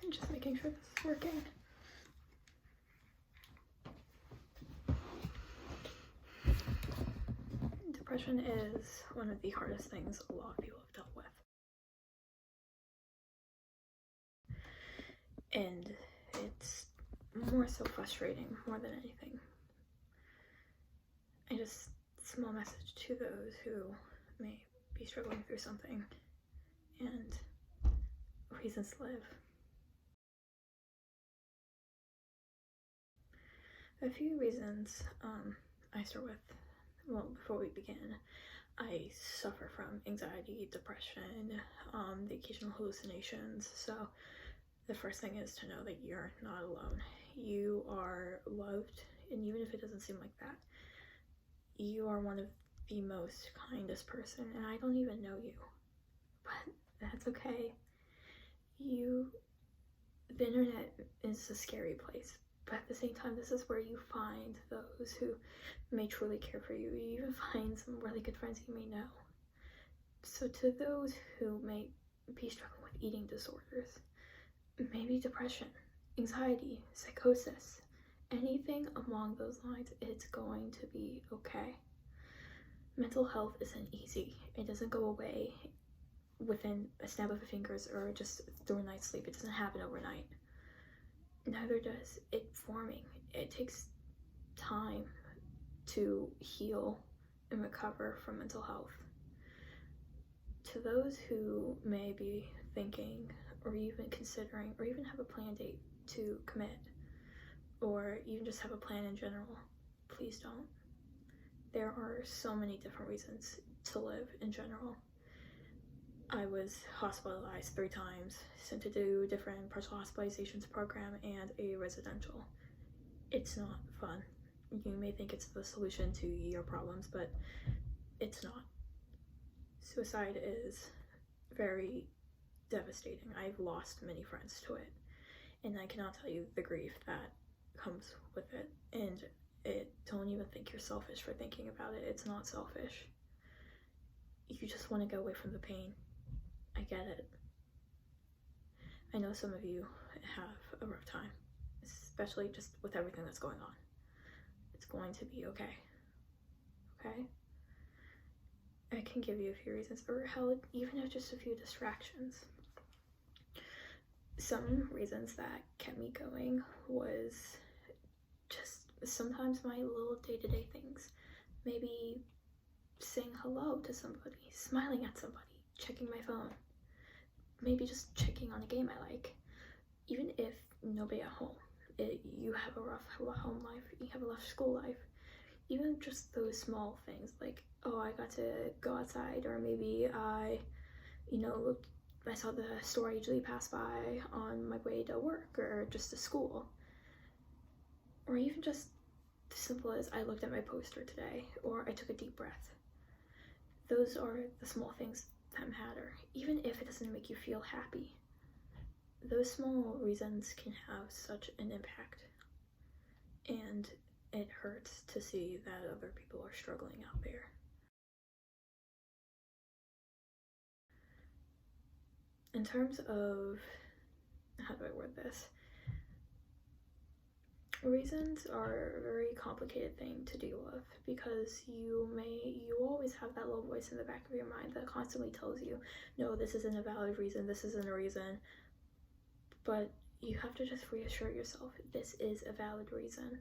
Just making sure this is working. Depression is one of the hardest things a lot of people have dealt with. And it's more so frustrating more than anything. Small message to those who may be struggling through something and reasons to live. A few reasons I start with, well, before we begin, I suffer from anxiety, depression, the occasional hallucinations. So the first thing is to know that you're not alone. You are loved, and even if it doesn't seem like that, you are one of the most kindest person, and I don't even know you, but that's okay. The internet is a scary place, but at the same time, this is where you find those who may truly care for you. You even find some really good friends you may know. So to those who may be struggling with eating disorders, maybe depression, anxiety, psychosis, anything along those lines, it's going to be okay. Mental health isn't easy. It doesn't go away within a snap of the fingers or just through a night's sleep. It doesn't happen overnight. Neither does it forming. It takes time to heal and recover from mental health. To those who may be thinking or even considering or even have a plan date to commit or even just have a plan in general, please don't. There are so many different reasons to live in general. I was hospitalized 3 times, sent to do a different partial hospitalizations program and a residential. It's not fun. You may think it's the solution to your problems, but it's not. Suicide is very devastating. I've lost many friends to it, and I cannot tell you the grief that comes with it. And don't even think you're selfish for thinking about it. It's not selfish. You just want to go away from the pain. I get it. I know some of you have a rough time, especially just with everything that's going on. It's going to be okay. Okay? I can give you a few reasons, or hell, even if just a few distractions. Some reasons that kept me going was just sometimes my little day-to-day things. Maybe saying hello to somebody, smiling at somebody, checking my phone, maybe just checking on a game I like. Even if nobody at home, you have a rough home life, you have a rough school life, even just those small things like, oh, I got to go outside, or maybe I saw the store I usually pass by on my way to work or just to school. Or even just as simple as I looked at my poster today, or I took a deep breath. Those are the small things that matter, even if it doesn't make you feel happy. Those small reasons can have such an impact, and it hurts to see that other people are struggling out there. In terms of, how do I word this? Reasons are a very complicated thing to deal with, because you always have that little voice in the back of your mind that constantly tells you, no, this isn't a valid reason, this isn't a reason. But you have to just reassure yourself, this is a valid reason.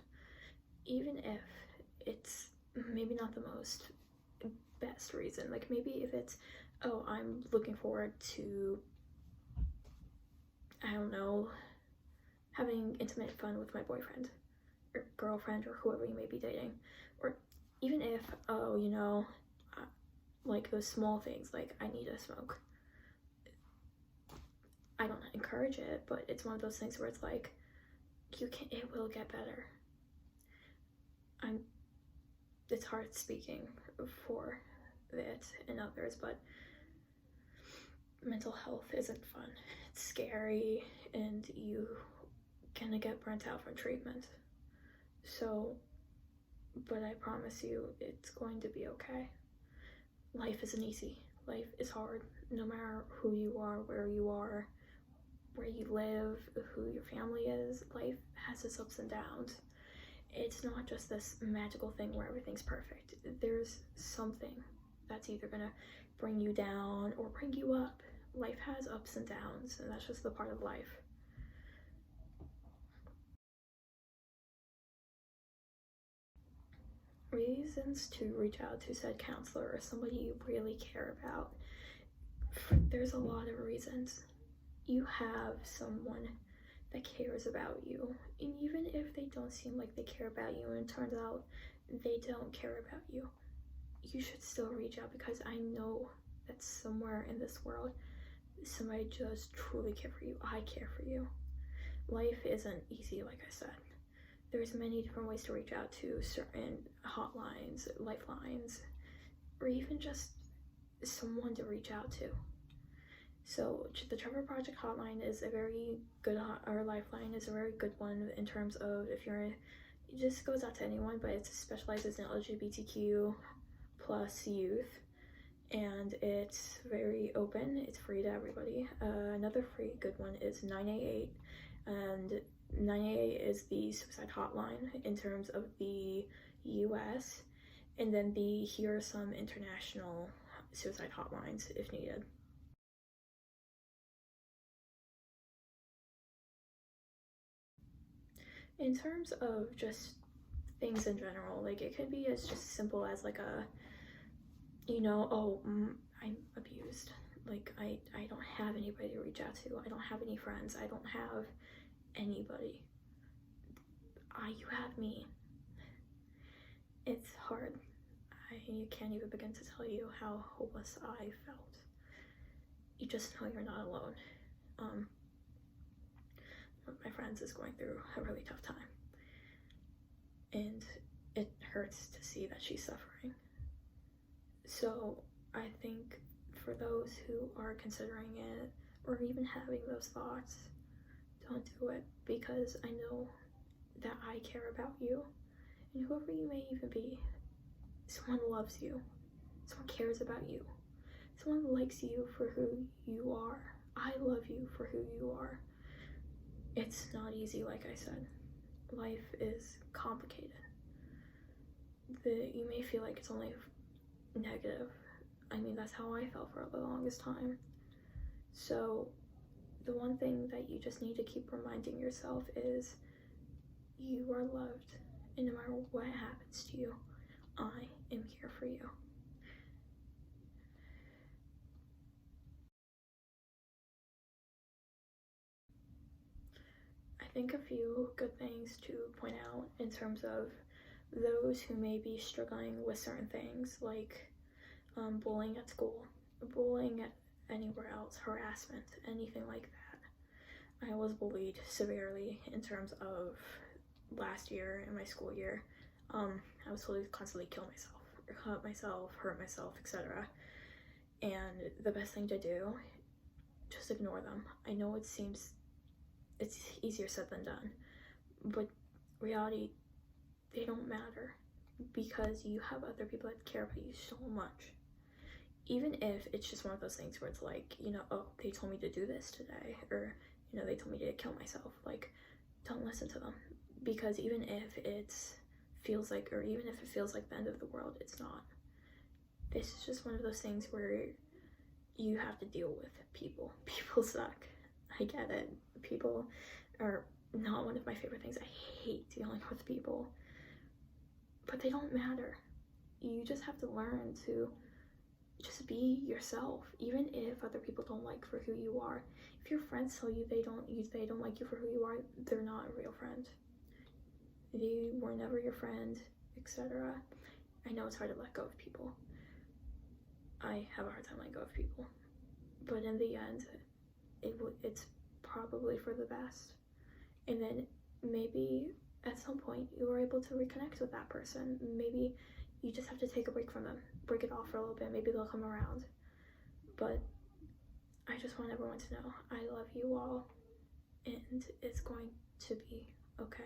Even if it's maybe not the most best reason. Like maybe if it's, oh, I'm looking forward to, I don't know, having intimate fun with my boyfriend or girlfriend or whoever you may be dating. Or even if, oh, like those small things, like I need to smoke. I don't encourage it, but it's one of those things where it's like, it will get better. It's hard speaking for it and others, but mental health isn't fun. It's scary, and you gonna get burnt out from treatment. So, but I promise you, it's going to be okay. Life isn't easy. Life is hard, no matter who you are, where you are, where you live, who your family is. Life has its ups and downs. It's not just this magical thing where everything's perfect. There's something that's either gonna bring you down or bring you up. Life has ups and downs, and that's just the part of life. Reasons to reach out to said counselor or somebody you really care about. There's a lot of reasons. You have someone that cares about you, and even if they don't seem like they care about you and it turns out they don't care about you, you should still reach out, because I know that somewhere in this world somebody does truly care for you. I care for you. Life isn't easy, like I said. There's many different ways to reach out to certain hotlines, lifelines, or even just someone to reach out to. So the Trevor Project hotline is a very good, or lifeline is a very good one in terms of if you're, it just goes out to anyone, but it specializes in LGBTQ plus youth, and it's very open. It's free to everybody. Another free good one is 988, and 988 is the suicide hotline in terms of the U.S., and then here are some international suicide hotlines if needed. In terms of just things in general, like it could be as just simple as like a, I'm abused. Like I don't have anybody to reach out to. I don't have any friends. I don't have anybody. You have me. It's hard. I can't even begin to tell you how hopeless I felt. You just know you're not alone. One of my friends is going through a really tough time, and it hurts to see that she's suffering. So I think for those who are considering it or even having those thoughts, don't do it, because I know that I care about you, and whoever you may even be, someone loves you, someone cares about you, someone likes you for who you are. I love you for who you are. It's not easy, like I said. Life is complicated. You may feel like it's only negative. I mean, that's how I felt for the longest time. So the one thing that you just need to keep reminding yourself is you are loved, and no matter what happens to you, I am here for you. I think a few good things to point out in terms of those who may be struggling with certain things, like bullying at school, bullying at anywhere else, harassment, anything like that. I was bullied severely in terms of last year in my school year. I was told to constantly kill myself, or cut myself, hurt myself, etc. And the best thing to do, just ignore them. I know it's easier said than done, but reality, they don't matter, because you have other people that care about you so much. Even if it's just one of those things where it's like, oh, they told me to do this today, or they told me to kill myself, like, don't listen to them, because even if it feels like the end of the world, it's not. This is just one of those things where you have to deal with people. People suck. I get it. People are not one of my favorite things. I hate dealing with people, but they don't matter. You just have to learn to just be yourself, even if other people don't like for who you are. If your friends tell you they don't like you for who you are, they're not a real friend. They were never your friend, etc. I know it's hard to let go of people. I have a hard time letting go of people, but in the end, it's probably for the best. And then maybe at some point you are able to reconnect with that person. Maybe you just have to take a break from them, break it off for a little bit. Maybe they'll come around. But I just want everyone to know I love you all, and it's going to be okay.